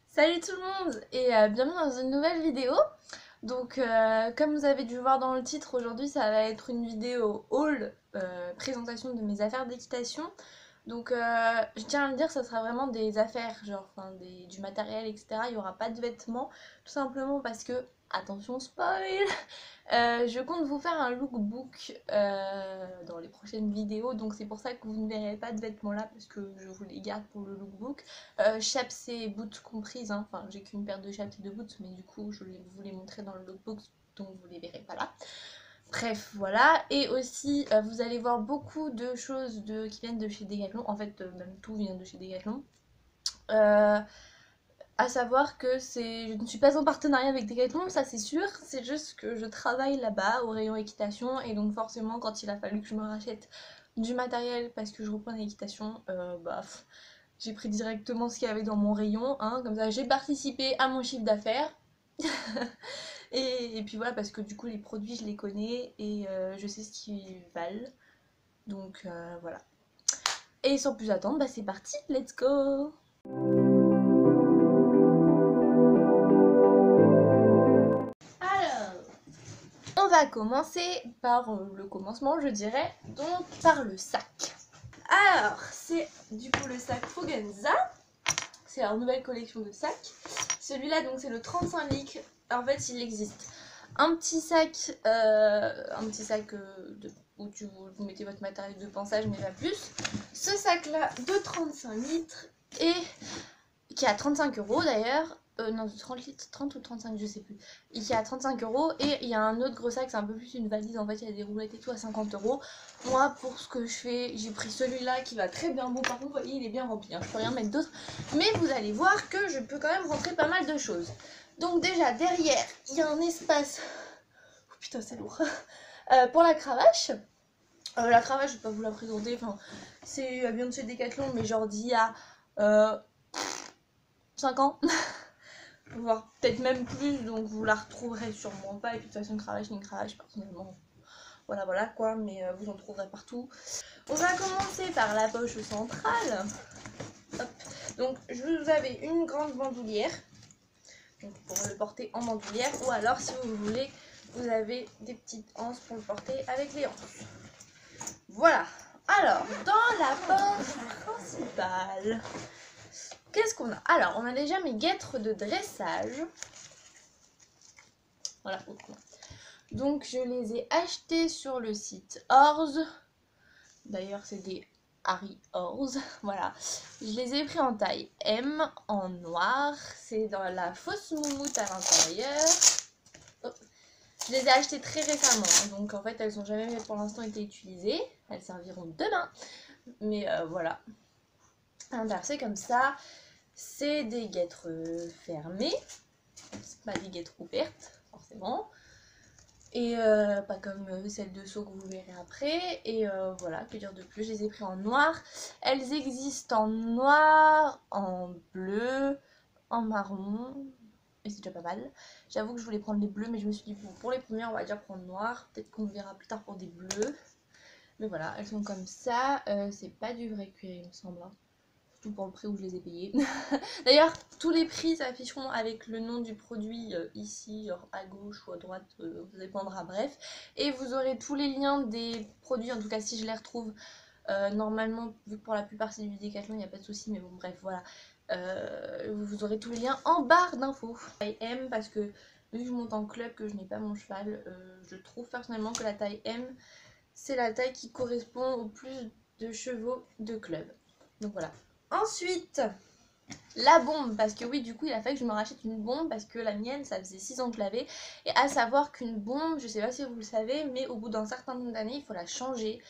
Salut tout le monde et bienvenue dans une nouvelle vidéo. Donc comme vous avez dû voir dans le titre, aujourd'hui ça va être une vidéo haul, présentation de mes affaires d'équitation. Donc je tiens à le dire, ça sera vraiment des affaires, genre du matériel, etc. Il n'y aura pas de vêtements, tout simplement parce que, attention spoil, je compte vous faire un lookbook dans les prochaines vidéos, donc c'est pour ça que vous ne verrez pas de vêtements là, parce que je vous les garde pour le lookbook. Chaps et boots comprises, hein. Enfin j'ai qu'une paire de chaps et de boots, mais du coup je vais vous les montrer dans le lookbook, donc vous les verrez pas là. Bref, voilà. Et aussi, vous allez voir beaucoup de choses qui viennent de chez Decathlon. En fait, même tout vient de chez Decathlon. À savoir que je ne suis pas en partenariat avec Decathlon, ça c'est sûr. C'est juste que je travaille là-bas au rayon équitation. Et donc forcément, quand il a fallu que je me rachète du matériel parce que je reprends l'équitation, j'ai pris directement ce qu'il y avait dans mon rayon. Hein, comme ça, j'ai participé à mon chiffre d'affaires. Et puis voilà, parce que du coup les produits je les connais et je sais ce qu'ils valent. Donc voilà. Et sans plus attendre, c'est parti, let's go! Alors, on va commencer par le commencement, je dirais, donc par le sac. Alors, c'est du coup le sac Fogenza. C'est leur nouvelle collection de sacs. Celui-là, donc, c'est le 35 litres. En fait, il existe un petit sac, où vous mettez votre matériel de ponçage, mais pas plus. Ce sac-là de 35 litres et qui est à 35 € d'ailleurs. Non, de 30 litres, 30 ou 35, je sais plus. Il est à 35 € et il y a un autre gros sac, c'est un peu plus une valise. En fait, il y a des roulettes et tout à 50 €. Moi, pour ce que je fais, j'ai pris celui-là qui va très bien. Bon, par contre, vous voyez, il est bien rempli, hein. Je peux rien mettre d'autre. Mais vous allez voir que je peux quand même rentrer pas mal de choses. Donc déjà, derrière, il y a un espace... Oh putain, c'est lourd. Pour la cravache. La cravache, je vais pas vous la présenter. Enfin, c'est bien de chez Decathlon, mais genre d'il y a 5 ans. Voire peut-être même plus, donc vous la retrouverez sûrement pas. Et puis de toute façon, une cravache, personnellement... Voilà quoi, mais vous en trouverez partout. On va commencer par la poche centrale. Hop. Donc vous avez une grande bandoulière, donc pour le porter en bandoulière, ou alors si vous voulez, vous avez des petites anses pour le porter avec les anses. Voilà. Alors, dans la poche principale, qu'est-ce qu'on a? Alors, on a déjà mes guêtres de dressage. Voilà. Donc je les ai achetés sur le site Orz. D'ailleurs c'est des Harry Orz. Voilà. Je les ai pris en taille M, en noir. C'est dans la fausse moumoute à l'intérieur. Oh. Je les ai achetés très récemment. Hein, donc en fait elles n'ont jamais pour l'instant été utilisées. Elles serviront demain. Mais voilà. À l'intérieur c'est comme ça. C'est des guêtres fermées. C'est pas des guêtres ouvertes forcément. Et pas comme celle de Sceaux que vous verrez après. Et voilà, que dire de plus, je les ai pris en noir. Elles existent en noir, en bleu, en marron. Et c'est déjà pas mal. J'avoue que je voulais prendre les bleus, mais je me suis dit, bon, pour les premières, on va déjà prendre noir. Peut-être qu'on verra plus tard pour des bleus. Mais voilà, elles sont comme ça. C'est pas du vrai cuir, il me semble. Hein. Surtout pour le prix où je les ai payés. D'ailleurs, tous les prix s'afficheront avec le nom du produit ici, genre à gauche ou à droite, ça dépendra, bref. Et vous aurez tous les liens des produits, en tout cas si je les retrouve. Normalement, vu que pour la plupart c'est du Decathlon, il n'y a pas de souci, mais bon, bref, voilà. Vous aurez tous les liens en barre d'infos. Taille M, parce que vu que je monte en club, que je n'ai pas mon cheval, je trouve personnellement que la taille M, c'est la taille qui correspond au plus de chevaux de club. Donc voilà. Ensuite, la bombe, parce que oui, du coup, il a fallu que je me rachète une bombe, parce que la mienne, ça faisait 6 ans que je l'avais. Et à savoir qu'une bombe, je sais pas si vous le savez, mais au bout d'un certain nombre d'années, il faut la changer.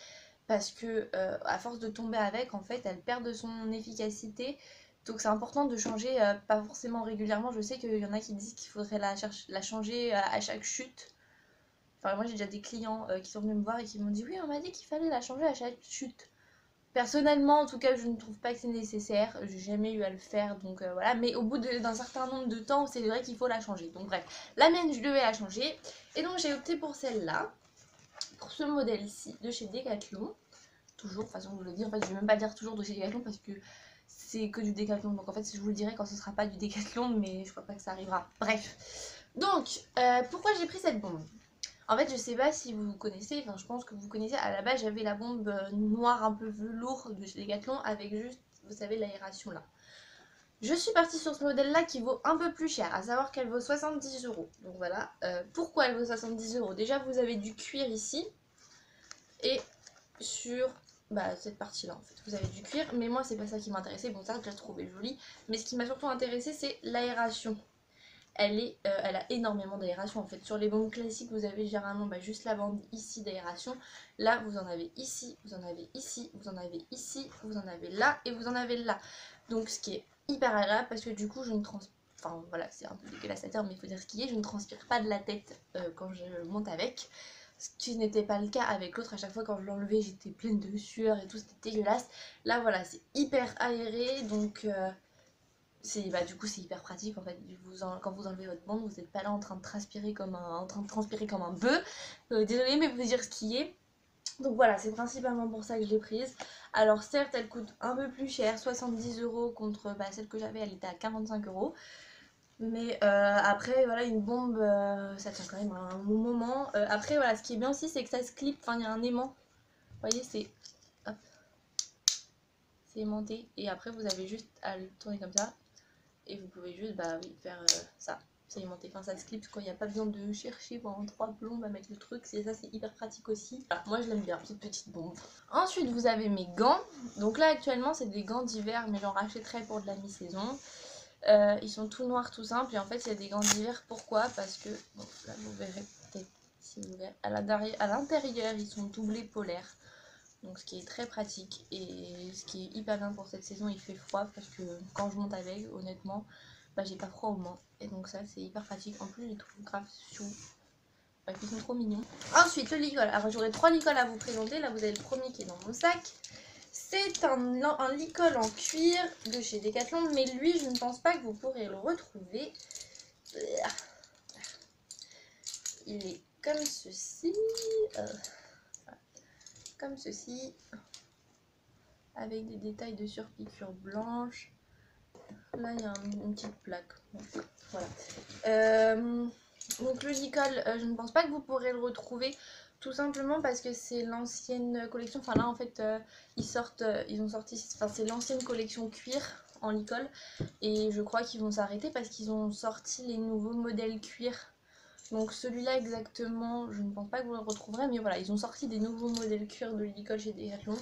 Parce que, à force de tomber avec, en fait, elle perd de son efficacité. Donc c'est important de changer, pas forcément régulièrement. Je sais qu'il y en a qui disent qu'il faudrait la changer à chaque chute. Enfin, moi j'ai déjà des clients qui sont venus me voir et qui m'ont dit oui, on m'a dit qu'il fallait la changer à chaque chute. Personnellement, en tout cas, je ne trouve pas que c'est nécessaire. J'ai jamais eu à le faire, donc voilà. Mais au bout d'un certain nombre de temps, c'est vrai qu'il faut la changer. Donc bref, la mienne, je devais la changer. Et donc j'ai opté pour celle-là, pour ce modèle-ci de chez Decathlon. Toujours, de toute façon, je vous le dis. En fait, je vais même pas dire toujours de chez Decathlon parce que c'est que du Decathlon. Donc en fait, je vous le dirai quand ce sera pas du Decathlon, mais je crois pas que ça arrivera. Bref. Donc, pourquoi j'ai pris cette bombe? En fait, je sais pas si vous connaissez, enfin je pense que vous connaissez, à la base j'avais la bombe noire un peu velours de chez Decathlon avec juste, vous savez, l'aération là. Je suis partie sur ce modèle là qui vaut un peu plus cher, à savoir qu'elle vaut 70 euros. Donc voilà, pourquoi elle vaut 70 euros? Déjà vous avez du cuir ici, et sur cette partie là en fait, vous avez du cuir, mais moi c'est pas ça qui m'intéressait, bon ça je l'ai trouvé joli, mais ce qui m'a surtout intéressé c'est l'aération. Elle a énormément d'aération en fait. Sur les bombes classiques, vous avez généralement juste la bande ici d'aération. Là, vous en avez ici, vous en avez ici, vous en avez ici, vous en avez là et vous en avez là. Donc ce qui est hyper agréable parce que du coup, je ne transpire... Enfin voilà, c'est un peu dégueulasse à dire, mais il faut dire ce qui est. Je ne transpire pas de la tête quand je monte avec. Ce qui n'était pas le cas avec l'autre. À chaque fois quand je l'enlevais, j'étais pleine de sueur et tout, c'était dégueulasse. Là, voilà, c'est hyper aéré, donc... du coup c'est hyper pratique en fait. Quand vous enlevez votre bande, vous n'êtes pas là en train de transpirer comme un bœuf. Désolée, mais vous dire ce qui est. Donc voilà, c'est principalement pour ça que je l'ai prise. Alors certes, elle coûte un peu plus cher, 70 euros contre celle que j'avais, elle était à 45 euros. Mais après, voilà, une bombe, ça tient quand même un bon moment. Après, voilà, ce qui est bien aussi, c'est que ça se clip, enfin, il y a un aimant. Vous voyez, c'est aimanté. Et après, vous avez juste à le tourner comme ça. Et vous pouvez juste faire ça, c'est aimanté, enfin ça se clipse quoi, il n'y a pas besoin de chercher pendant 3 plombs à mettre le truc, c'est hyper pratique aussi. Voilà, moi je l'aime bien, petite bombe. Ensuite vous avez mes gants, donc là actuellement c'est des gants d'hiver mais j'en rachèterai pour de la mi-saison. Ils sont tout noirs tout simples et en fait il y a des gants d'hiver, pourquoi? Parce que, bon là vous verrez peut-être si vous verrez, à l'intérieur ils sont doublés polaires. Donc ce qui est très pratique et ce qui est hyper bien pour cette saison, il fait froid parce que quand je monte avec, honnêtement, j'ai pas froid au mains. Et donc ça c'est hyper pratique. En plus je les trouve grave chou. Ils sont trop mignons. Ensuite le licol. Alors j'aurai 3 licols à vous présenter. Là vous avez le premier qui est dans mon sac. C'est un licol en cuir de chez Decathlon, mais lui je ne pense pas que vous pourrez le retrouver. Il est comme ceci. Comme ceci. Avec des détails de surpiqûre blanche. Là il y a une petite plaque. Voilà. Donc le licol, je ne pense pas que vous pourrez le retrouver, tout simplement parce que c'est l'ancienne collection. Enfin là en fait ils ont sorti, enfin c'est l'ancienne collection cuir en licol et je crois qu'ils vont s'arrêter parce qu'ils ont sorti les nouveaux modèles cuir. Donc celui-là exactement, je ne pense pas que vous le retrouverez, mais voilà, ils ont sorti des nouveaux modèles cuir de licol chez Decathlon.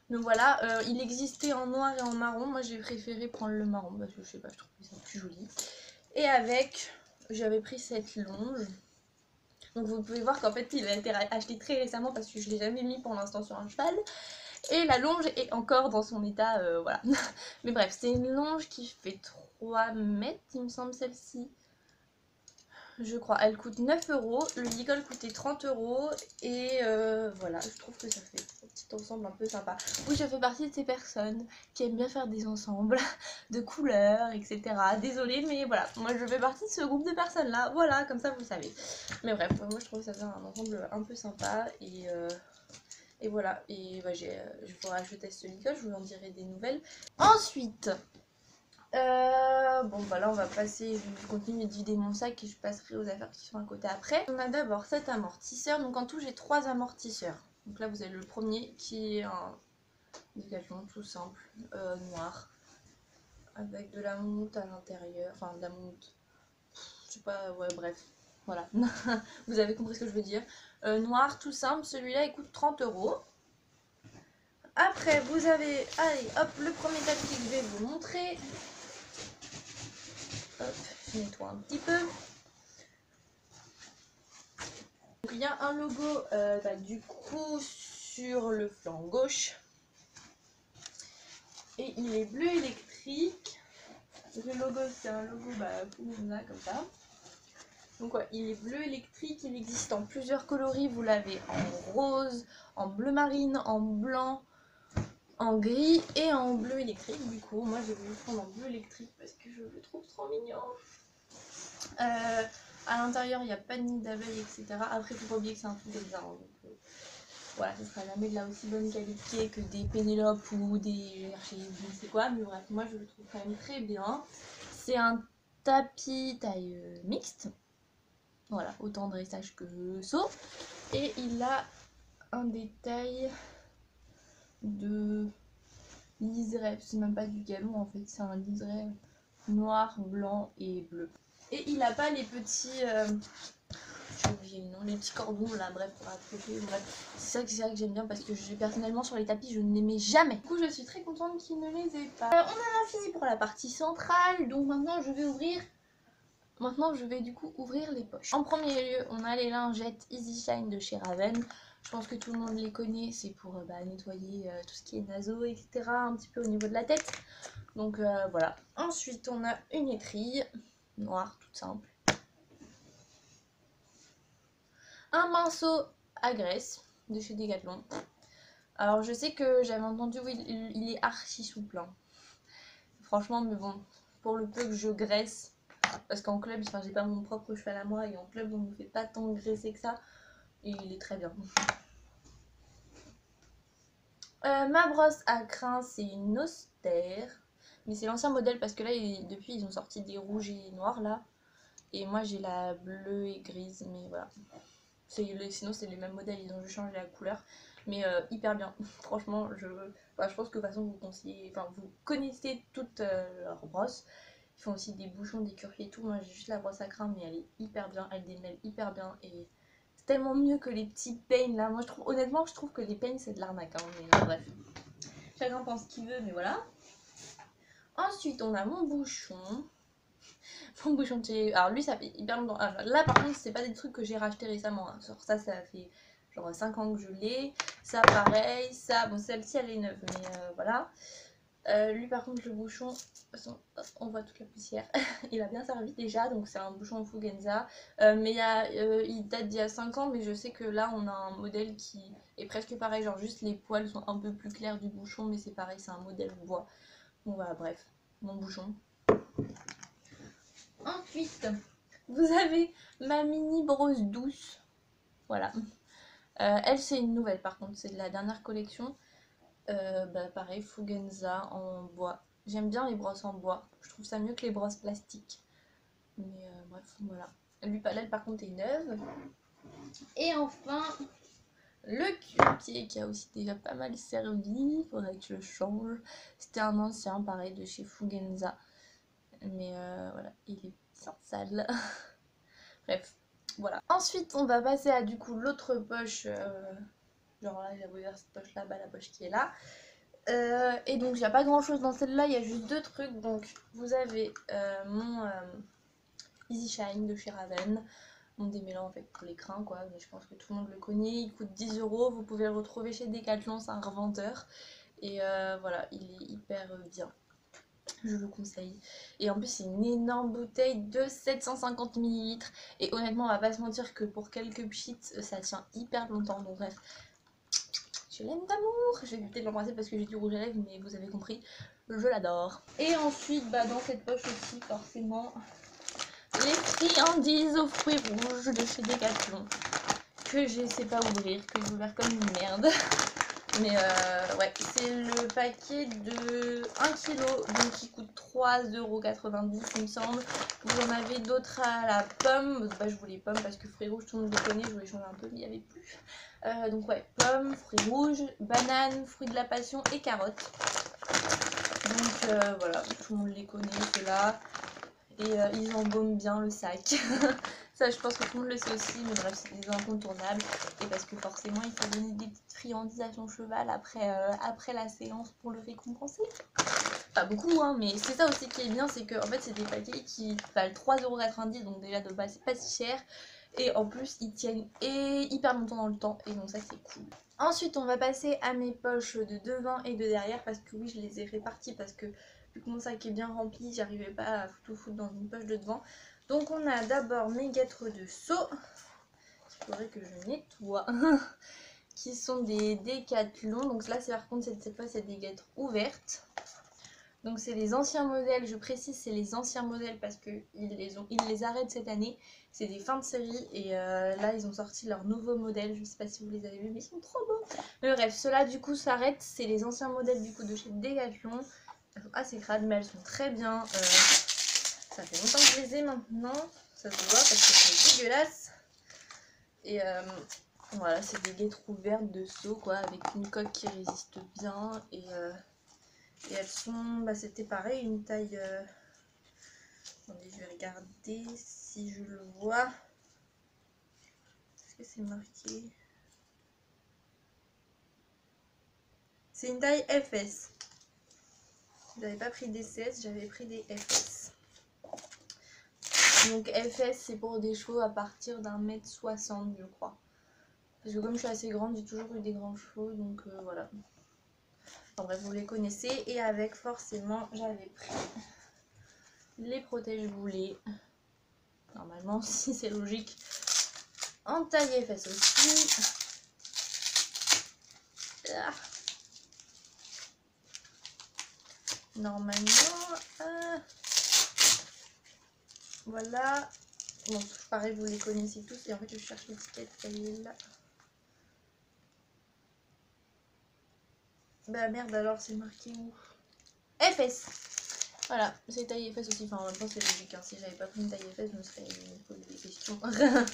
Donc voilà, il existait en noir et en marron. Moi j'ai préféré prendre le marron parce que je sais pas, je trouve ça plus joli. Et avec, j'avais pris cette longe. Donc vous pouvez voir qu'en fait il a été acheté très récemment parce que je l'ai jamais mis pour l'instant sur un cheval. Et la longe est encore dans son état, voilà. Mais bref, c'est une longe qui fait 3 mètres, il me semble celle-ci. Je crois, elle coûte 9 euros, le licol coûtait 30 euros et voilà, je trouve que ça fait un petit ensemble un peu sympa. Oui, je fais partie de ces personnes qui aiment bien faire des ensembles de couleurs, etc. Désolée, mais voilà, moi je fais partie de ce groupe de personnes là, voilà, comme ça vous savez. Mais bref, moi je trouve que ça fait un ensemble un peu sympa et voilà, et je faudra que je teste ce licol, je vous en dirai des nouvelles. Ensuite... bon bah là on va passer, je continue de vider mon sac et je passerai aux affaires qui sont à côté après. On a d'abord cet amortisseur, donc en tout j'ai 3 amortisseurs. Donc là vous avez le premier qui est un Decathlon tout simple, noir, avec de la monte à l'intérieur, enfin de la monte, je sais pas, ouais bref, voilà, vous avez compris ce que je veux dire. Noir tout simple, celui-là il coûte 30 euros. Après vous avez, allez hop, le premier tapis que je vais vous montrer. Hop, je nettoie un petit peu. Donc, il y a un logo du coup sur le flanc gauche. Et il est bleu électrique. Donc, le logo c'est un logo comme ça. Donc ouais, il est bleu électrique, il existe en plusieurs coloris. Vous l'avez en rose, en bleu marine, en blanc, en gris et en bleu électrique. Du coup, moi j'ai voulu prendre en bleu électrique parce que je le trouve trop mignon. À l'intérieur, il n'y a pas de nid d'abeilles, etc. Après, il faut pas oublier que c'est un Fugenza. Donc voilà, ce sera jamais de la aussi bonne qualité que des Pénélope ou des Hershey, je ne sais quoi. Mais bref, moi je le trouve quand même très bien. C'est un tapis taille mixte. Voilà, autant dressage que saut. Et il a un détail de liseré. C'est même pas du galon en fait, c'est un liseré noir, blanc et bleu. Et il a pas les petits... j'ai oublié le nom, les petits cordons là, bref, pour accrocher, bref. C'est ça que j'aime bien parce que personnellement sur les tapis je ne les mets jamais. Du coup je suis très contente qu'il ne les ait pas. On en a fini pour la partie centrale, donc maintenant je vais ouvrir... Maintenant je vais du coup ouvrir les poches. En premier lieu on a les lingettes Easy Shine de chez Raven. Je pense que tout le monde les connaît, c'est pour nettoyer tout ce qui est naso, etc. Un petit peu au niveau de la tête. Donc voilà. Ensuite on a une étrille noire toute simple. Un pinceau à graisse de chez Decathlon. Alors je sais que j'avais entendu, oui, il est archi souple. Hein. Franchement, mais bon, pour le peu que je graisse, parce qu'en club, enfin, j'ai pas mon propre cheval à moi, et en club, on ne me fait pas tant graisser que ça, et il est très bien. Ma brosse à crin, c'est une austère, mais c'est l'ancien modèle, parce que là, depuis, ils ont sorti des rouges et noirs, là, et moi, j'ai la bleue et grise, mais voilà. Sinon, c'est les mêmes modèles, ils ont juste changé la couleur. Mais hyper bien. Franchement, je pense que de toute façon, vous connaissez toutes leurs brosses. Ils font aussi des bouchons, des curfews et tout. Moi, j'ai juste la brosse à crin, mais elle est hyper bien. Elle démêle hyper bien. Et c'est tellement mieux que les petits peignes là. Moi, honnêtement, je trouve que les peignes, c'est de l'arnaque. Hein, mais bref. Chacun pense ce qu'il veut, mais voilà. Ensuite, on a mon bouchon. Mon bouchon de chez... Alors lui, ça fait hyper longtemps. Ah, là, par contre, c'est pas des trucs que j'ai racheté récemment. Hein. Genre ça fait genre 5 ans que je l'ai. Ça, pareil. Ça, bon, celle-ci, elle est neuve, mais voilà. Lui, par contre, le bouchon... On voit toute la poussière. Il a bien servi déjà, donc c'est un bouchon Fugenza. Mais il date d'il y a 5 ans, mais je sais que là, on a un modèle qui est presque pareil. Genre juste les poils sont un peu plus clairs du bouchon, mais c'est pareil, c'est un modèle bois. Bon, voilà, bref. Mon bouchon. Ensuite, vous avez ma mini brosse douce. Voilà. Elle, c'est une nouvelle par contre. C'est de la dernière collection. Pareil, Fugenza en bois. J'aime bien les brosses en bois. Je trouve ça mieux que les brosses plastiques. Mais bref, voilà. Elle, par contre, est neuve. Et enfin, le cul-pied qui a aussi déjà pas mal servi. Faudrait que je le change. C'était un ancien, pareil, de chez Fugenza. Mais voilà, il est bien sale. Bref, voilà. Ensuite, on va passer à du coup l'autre poche. Genre là, j'avais ouvert cette poche là-bas, la poche qui est là. Et donc, il n'y a pas grand chose dans celle-là, il y a juste deux trucs. Donc, vous avez mon Easy Shine de chez Raven. Mon démêlant en fait pour les crins, quoi. Mais je pense que tout le monde le connaît. Il coûte 10 €. Vous pouvez le retrouver chez Decathlon, c'est un revendeur. Et voilà, il est hyper bien. Je le conseille. Et en plus, c'est une énorme bouteille de 750 ml. Et honnêtement, on va pas se mentir que pour quelques pchits, ça tient hyper longtemps. Donc bref, je l'aime d'amour. Je vais éviter de l'embrasser parce que j'ai du rouge à lèvres, mais vous avez compris, je l'adore. Et ensuite, dans cette poche aussi, forcément, les friandises aux fruits rouges de chez Decathlon. Que je sais pas ouvrir, que j'ai ouvert comme une merde. Mais ouais, c'est le paquet de 1 kg, donc qui coûte 3,90 € il me semble. Vous en avez d'autres à la pomme. Je voulais pomme parce que fruits rouges, tout le monde les connaît, je voulais changer un peu, mais il n'y avait plus. Donc ouais, pommes, fruits rouges, bananes, fruits de la passion et carottes. Donc voilà, tout le monde les connaît, ceux-là. Et ils embaument bien le sac. Ça, je pense que tout le monde le sait aussi, mais bref, c'est des incontournables. Et parce que forcément, il faut donner des petites friandises à son cheval après la séance pour le récompenser. Pas beaucoup, hein, mais c'est ça aussi qui est bien, c'est que en fait, c'est des paquets qui valent 3,90 €, donc déjà de base, c'est pas si cher. Et en plus, ils tiennent hyper longtemps dans le temps, et donc ça, c'est cool. Ensuite, on va passer à mes poches de devant et de derrière, parce que oui, je les ai réparties, parce que vu que mon sac est bien rempli, j'arrivais pas à tout foutre dans une poche de devant. Donc on a d'abord mes guêtres de seau, il faudrait que je nettoie. qui sont des Décathlon. Donc là, c'est par contre, cette fois, c'est des guêtres ouvertes. Donc c'est les anciens modèles, je précise c'est les anciens modèles parce qu'ils les arrêtent cette année. C'est des fins de série et là ils ont sorti leur nouveau modèle, je sais pas si vous les avez vus mais ils sont trop beaux. Mais bref, ceux-là du coup s'arrêtent, c'est les anciens modèles du coup de chez Decathlon. Elles sont assez crades mais elles sont très bien. Ça fait longtemps que je les ai maintenant, ça se voit parce que c'est dégueulasse. Et voilà, c'est des guêtres ouvertes de seau quoi, avec une coque qui résiste bien et elles sont, c'était pareil, une taille, attendez, je vais regarder si je le vois. Est-ce que c'est marqué? C'est une taille FS. J'avais pas pris des CS, j'avais pris des FS. Donc FS, c'est pour des chevaux à partir d'1,60 m, je crois. Parce que comme je suis assez grande, j'ai toujours eu des grands chevaux, donc voilà. Enfin bref, vous les connaissez. Et avec, forcément, j'avais pris les protège-boulets. Normalement, si c'est logique. En taille FS aussi. Ah. Normalement, voilà. Bon, pareil, vous les connaissez tous. Et en fait, je cherche l'étiquette, elle est là. Bah merde, alors c'est marqué où? FS. Voilà, c'est taille FS aussi. Enfin, en même temps, c'est logique. Hein. Si j'avais pas pris une taille FS, je me serais posé des questions. Ça aurait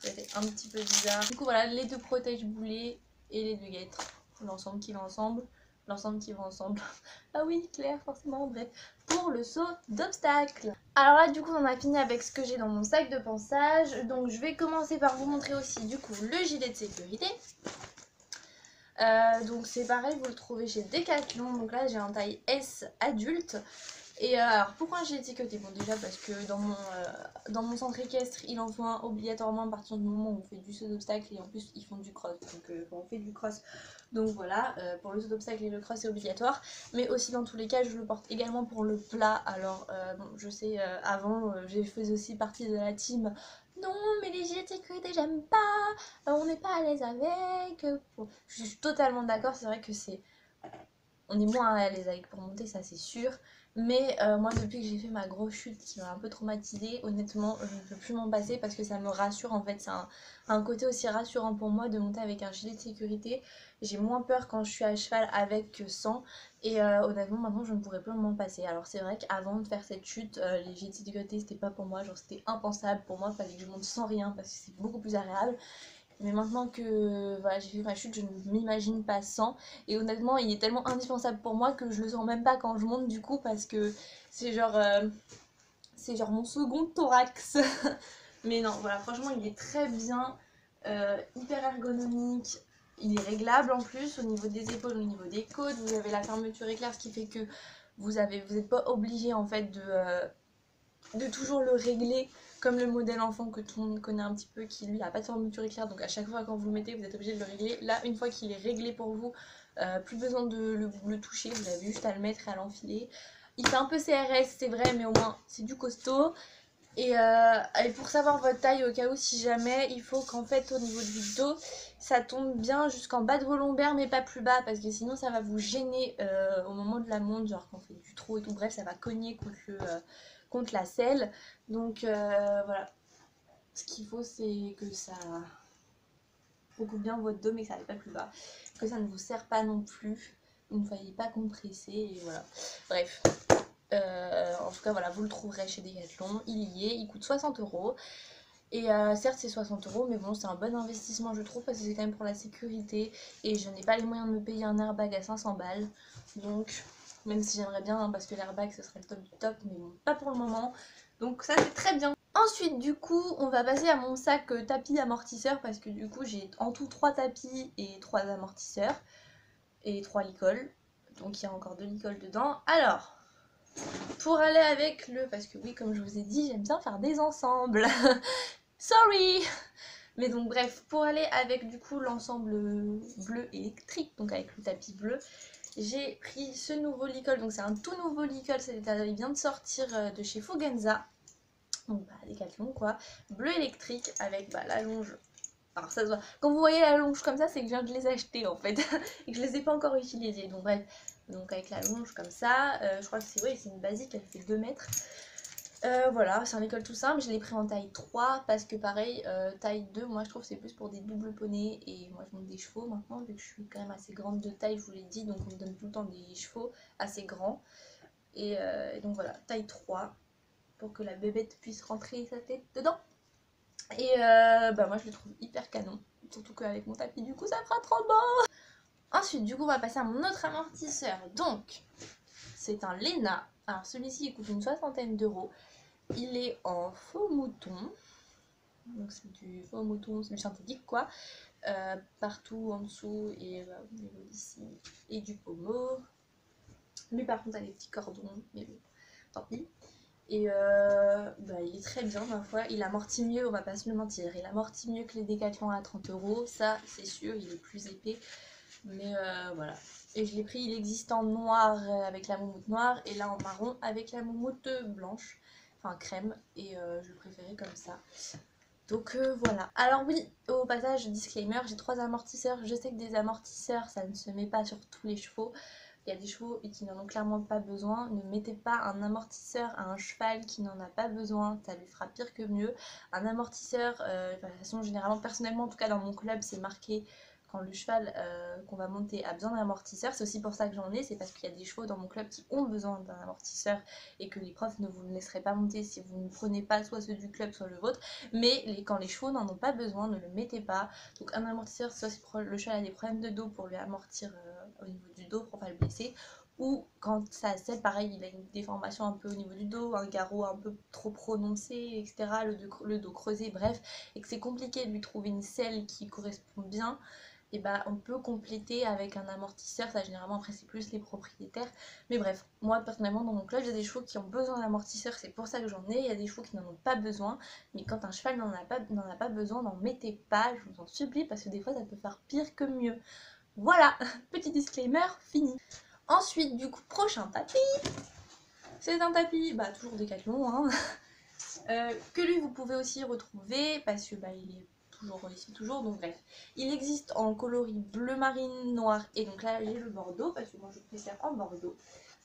été un petit peu bizarre. Du coup, voilà, les deux protège-boulets et les deux guêtres. L'ensemble qui va ensemble. L'ensemble qui va ensemble. Ah oui, Claire, forcément, bref. Pour le saut d'obstacle. Alors là, du coup, on a fini avec ce que j'ai dans mon sac de pansage. Donc, je vais commencer par vous montrer aussi, du coup, le gilet de sécurité. Donc, c'est pareil, vous le trouvez chez Decathlon. Donc là, j'ai un taille S adulte. Et alors pourquoi un gilet de sécurité? Bon déjà parce que dans mon centre équestre il en faut un obligatoirement à partir du moment où on fait du saut d'obstacle et en plus ils font du cross, donc on fait du cross, donc voilà, pour le saut d'obstacle et le cross c'est obligatoire, mais aussi dans tous les cas je le porte également pour le plat. Alors bon, je sais avant j'ai fait aussi partie de la team non mais les gilets de sécurité j'aime pas, on n'est pas à l'aise avec, je suis totalement d'accord, c'est vrai que on est moins à l'aise avec pour monter, ça c'est sûr. Mais moi depuis que j'ai fait ma grosse chute qui m'a un peu traumatisée, honnêtement je ne peux plus m'en passer parce que ça me rassure en fait. C'est un côté aussi rassurant pour moi de monter avec un gilet de sécurité. J'ai moins peur quand je suis à cheval avec que sans. Et honnêtement maintenant je ne pourrais plus m'en passer. Alors c'est vrai qu'avant de faire cette chute, les gilets de sécurité c'était pas pour moi. Genre c'était impensable pour moi, il fallait que je monte sans rien parce que c'est beaucoup plus agréable. Mais maintenant que voilà, j'ai fait ma chute, je ne m'imagine pas sans. Et honnêtement, il est tellement indispensable pour moi que je le sens même pas quand je monte du coup parce que c'est genre mon second thorax. Mais non, voilà, franchement, il est très bien, hyper ergonomique. Il est réglable en plus au niveau des épaules, au niveau des côtes. Vous avez la fermeture éclair, ce qui fait que vous n'êtes pas obligé en fait de toujours le régler comme le modèle enfant que tout le monde connaît un petit peu, qui lui n'a pas de fermeture éclair, donc à chaque fois quand vous le mettez vous êtes obligé de le régler. Là une fois qu'il est réglé pour vous, plus besoin de le toucher, vous avez juste à le mettre et à l'enfiler. Il fait un peu CRS c'est vrai, mais au moins c'est du costaud. Et pour savoir votre taille au cas où si jamais, il faut qu'en fait au niveau du dos ça tombe bien jusqu'en bas de vos lombaires mais pas plus bas, parce que sinon ça va vous gêner au moment de la monte, genre quand on fait du trot et tout, bref ça va cogner contre la selle. Donc voilà, ce qu'il faut c'est que ça recoupe bien votre dos mais que ça n'aille pas plus bas, que ça ne vous serre pas non plus, vous ne soyez pas compressé et voilà, bref. En tout cas voilà, vous le trouverez chez Decathlon, il y est, il coûte 60 €. Et certes c'est 60 €, mais bon c'est un bon investissement je trouve, parce que c'est quand même pour la sécurité et je n'ai pas les moyens de me payer un airbag à 500 balles. Donc même si j'aimerais bien hein, parce que l'airbag ce serait le top du top, mais bon pas pour le moment. Donc ça c'est très bien. Ensuite du coup on va passer à mon sac tapis amortisseur, parce que du coup j'ai en tout 3 tapis et 3 amortisseurs et 3 licoles. Donc il y a encore 2 licoles dedans. Alors pour aller avec parce que oui comme je vous ai dit j'aime bien faire des ensembles. Sorry. Mais donc bref, pour aller avec du coup l'ensemble bleu électrique, donc avec le tapis bleu, j'ai pris ce nouveau licol. Donc c'est un tout nouveau licol, il vient de sortir de chez Fugenza. Donc bah Decathlon quoi, bleu électrique avec la longe Alors ça se voit. Quand vous voyez la longe comme ça, c'est que je viens de les acheter en fait. Et que je les ai pas encore utilisés. Donc bref, donc avec la longe comme ça, je crois que c'est c'est une basique, elle fait 2 mètres. Voilà, c'est un école tout simple, je l'ai pris en taille 3 parce que pareil, taille 2, moi je trouve c'est plus pour des doubles poneys et moi je monte des chevaux maintenant vu que je suis quand même assez grande de taille, je vous l'ai dit, donc on me donne tout le temps des chevaux assez grands. Et donc voilà, taille 3 pour que la bébête puisse rentrer sa tête dedans. Et bah moi je le trouve hyper canon, surtout qu'avec mon tapis du coup ça fera trop beau. Ensuite du coup on va passer à mon autre amortisseur, donc c'est un Lena. Alors celui-ci il coûte une 60aine d'euros. Il est en faux mouton, donc c'est du faux mouton, c'est du synthétique quoi, partout en dessous et au niveau d'ici, et du pommeau. Lui par contre a des petits cordons, mais bon, tant pis. Et bah, il est très bien ma foi, il amortit mieux, on va pas se le mentir, il amortit mieux que les Décathlon à 30 euros, ça c'est sûr, il est plus épais, mais voilà. Et je l'ai pris, il existe en noir avec la moumoute noire et là en marron avec la moumoute blanche, enfin crème, et je préférais comme ça. Donc voilà. Alors oui, au passage, disclaimer, j'ai 3 amortisseurs. Je sais que des amortisseurs, ça ne se met pas sur tous les chevaux. Il y a des chevaux qui n'en ont clairement pas besoin. Ne mettez pas un amortisseur à un cheval qui n'en a pas besoin, ça lui fera pire que mieux. Un amortisseur, de toute façon, généralement, personnellement, en tout cas dans mon club, c'est marqué quand le cheval qu'on va monter a besoin d'un amortisseur. C'est aussi pour ça que j'en ai, c'est parce qu'il y a des chevaux dans mon club qui ont besoin d'un amortisseur et que les profs ne vous laisseraient pas monter si vous ne prenez pas soit ceux du club, soit le vôtre. Mais quand les chevaux n'en ont pas besoin, ne le mettez pas. Donc un amortisseur, soit si le cheval a des problèmes de dos pour lui amortir au niveau du dos pour pas le blesser, ou quand ça selle, pareil, il a une déformation un peu au niveau du dos, un garrot un peu trop prononcé, etc., le dos creusé, bref, et que c'est compliqué de lui trouver une selle qui correspond bien, et bah on peut compléter avec un amortisseur. Ça généralement après c'est plus les propriétaires, mais bref, moi personnellement dans mon club j'ai des chevaux qui ont besoin d'amortisseur, c'est pour ça que j'en ai. Il y a des chevaux qui n'en ont pas besoin, mais quand un cheval n'en a pas besoin, n'en mettez pas, je vous en supplie, parce que des fois ça peut faire pire que mieux. Voilà, petit disclaimer, fini. Ensuite du coup, prochain tapis, c'est un tapis, bah toujours Décathlon, hein, que lui vous pouvez aussi retrouver parce que bah il est toujours ici toujours, donc bref. Il existe en coloris bleu marine, noir, et donc là j'ai le bordeaux parce que moi je préfère en bordeaux.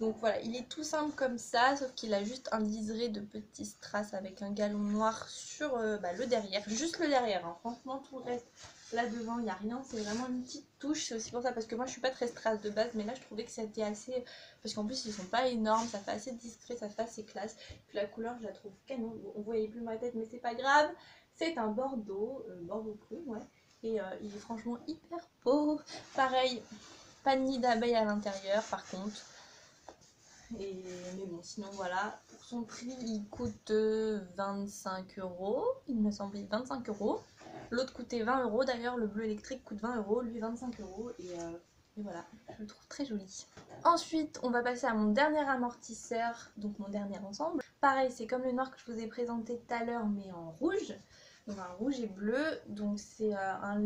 Donc voilà, il est tout simple comme ça, sauf qu'il a juste un liseré de petits strass avec un galon noir sur le derrière, juste le derrière, hein. Franchement tout le reste, là devant il n'y a rien, c'est vraiment une petite touche. C'est aussi pour ça, parce que moi je suis pas très strass de base, mais là je trouvais que c'était assez, parce qu'en plus ils sont pas énormes, ça fait assez discret, ça fait assez classe. Puis la couleur je la trouve canon, bon, on voyait plus ma tête mais c'est pas grave. C'est un bordeaux, bordeaux cru, ouais, et il est franchement hyper beau. Pareil, pas de nid d'abeille à l'intérieur par contre. Mais bon, sinon voilà, pour son prix il coûte 25 euros, il me semblait 25 euros. L'autre coûtait 20 euros, d'ailleurs le bleu électrique coûte 20 euros, lui 25 euros, et voilà, je le trouve très joli. Ensuite on va passer à mon dernier amortisseur, donc mon dernier ensemble. Pareil, c'est comme le noir que je vous ai présenté tout à l'heure mais en rouge. Donc un rouge et bleu, donc c'est un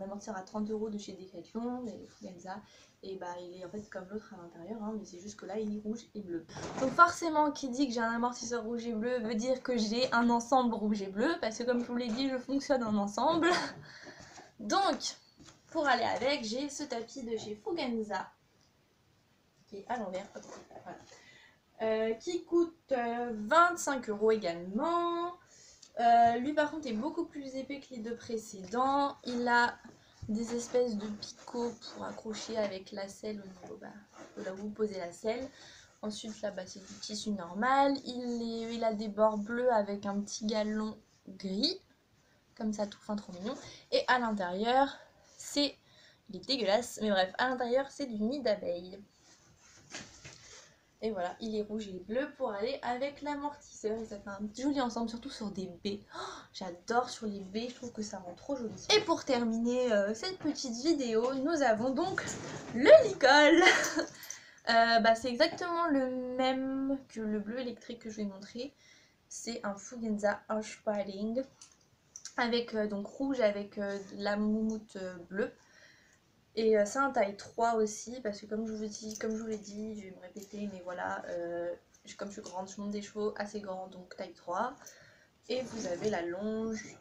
amortisseur à 30 euros de chez Decathlon, les Fugenza. Et bah il est en fait comme l'autre à l'intérieur, hein, mais c'est juste que là il est rouge et bleu. Donc forcément qui dit que j'ai un amortisseur rouge et bleu veut dire que j'ai un ensemble rouge et bleu, parce que comme je vous l'ai dit, je fonctionne en ensemble. Donc pour aller avec, j'ai ce tapis de chez Fugenza, qui est à l'envers, voilà. Qui coûte 25 euros également. Lui par contre est beaucoup plus épais que les deux précédents. Il a des espèces de picots pour accrocher avec la selle au niveau de là où vous posez la selle. Ensuite là c'est du tissu normal. Il a des bords bleus avec un petit galon gris, comme ça tout fin, trop mignon. Et à l'intérieur c'est, il est dégueulasse, mais bref, à l'intérieur c'est du nid d'abeille. Et voilà, il est rouge et bleu pour aller avec l'amortisseur. Et ça fait un joli ensemble, surtout sur des baies. Oh, j'adore sur les baies, je trouve que ça rend trop joli. Et pour terminer cette petite vidéo, nous avons donc le Licol. C'est exactement le même que le bleu électrique que je vais montrer. C'est un Fugenza Aussparling avec donc rouge avec la moumoute bleue. Et c'est un taille 3 aussi, parce que comme je vous l'ai dit, je vais me répéter, mais voilà, comme je suis grande, je monte des chevaux assez grands, donc taille 3. Et vous avez la longe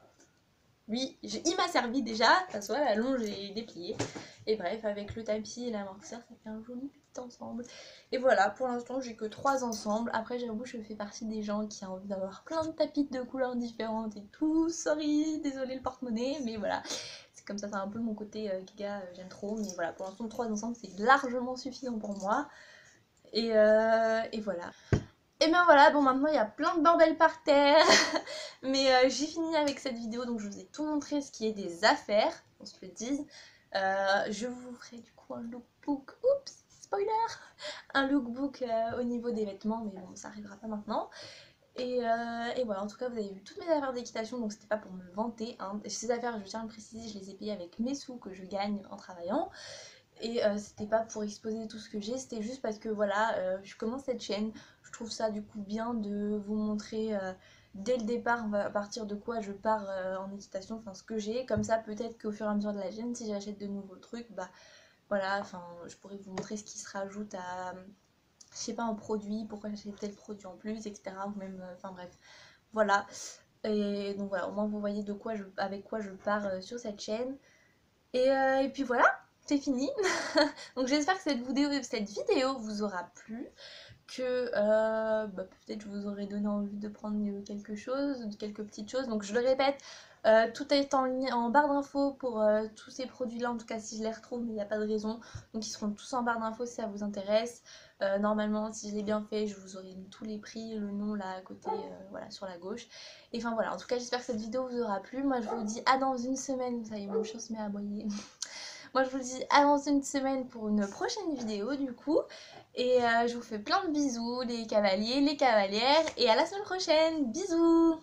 Lui, il m'a servi déjà, ça soit la longe et dépliée. Et bref, avec le tapis et l'amortisseur, ça fait un joli petit ensemble. Et voilà, pour l'instant, j'ai que 3 ensembles. Après, j'avoue, je fais partie des gens qui ont envie d'avoir plein de tapis de couleurs différentes et tout. Sorry, désolé le porte-monnaie, mais voilà. C'est comme ça, c'est un peu mon côté giga, j'aime trop. Mais voilà, pour l'instant, 3 ensembles, c'est largement suffisant pour moi. Et voilà. Et bien voilà, bon maintenant il y a plein de bordel par terre. Mais j'ai fini avec cette vidéo, donc je vous ai tout montré ce qui est des affaires, on se le dise. Je vous ferai du coup un lookbook, oups, spoiler, un lookbook au niveau des vêtements, mais bon ça arrivera pas maintenant. Et voilà, en tout cas vous avez vu toutes mes affaires d'équitation, donc c'était pas pour me vanter, hein. Ces affaires, je tiens à le préciser, je les ai payées avec mes sous que je gagne en travaillant. Et c'était pas pour exposer tout ce que j'ai, c'était juste parce que voilà, je commence cette chaîne, je trouve ça du coup bien de vous montrer dès le départ à partir de quoi je pars en équitation, enfin ce que j'ai, comme ça peut-être qu'au fur et à mesure de la chaîne, si j'achète de nouveaux trucs, bah voilà, enfin je pourrais vous montrer ce qui se rajoute à, je sais pas, un produit, pourquoi j'achète tel produit en plus, etc. Ou même, enfin bref, voilà. Et donc voilà, au moins vous voyez avec quoi je pars sur cette chaîne. Et puis voilà, c'est fini. Donc j'espère que cette vidéo vous aura plu, que peut-être je vous aurai donné envie de prendre quelque chose, quelques petites choses. Donc je le répète, tout est en barre d'infos pour tous ces produits là, en tout cas si je les retrouve, mais il n'y a pas de raison. Donc ils seront tous en barre d'infos si ça vous intéresse. Normalement si je l'ai bien fait, je vous aurai mis tous les prix, le nom là à côté, voilà, sur la gauche. Et enfin voilà, en tout cas j'espère que cette vidéo vous aura plu. Moi je vous dis à dans une semaine, ça y est mon chat se met à aboyer. Moi je vous dis à dans une semaine pour une prochaine vidéo du coup. Et je vous fais plein de bisous les cavaliers, les cavalières. Et à la semaine prochaine. Bisous.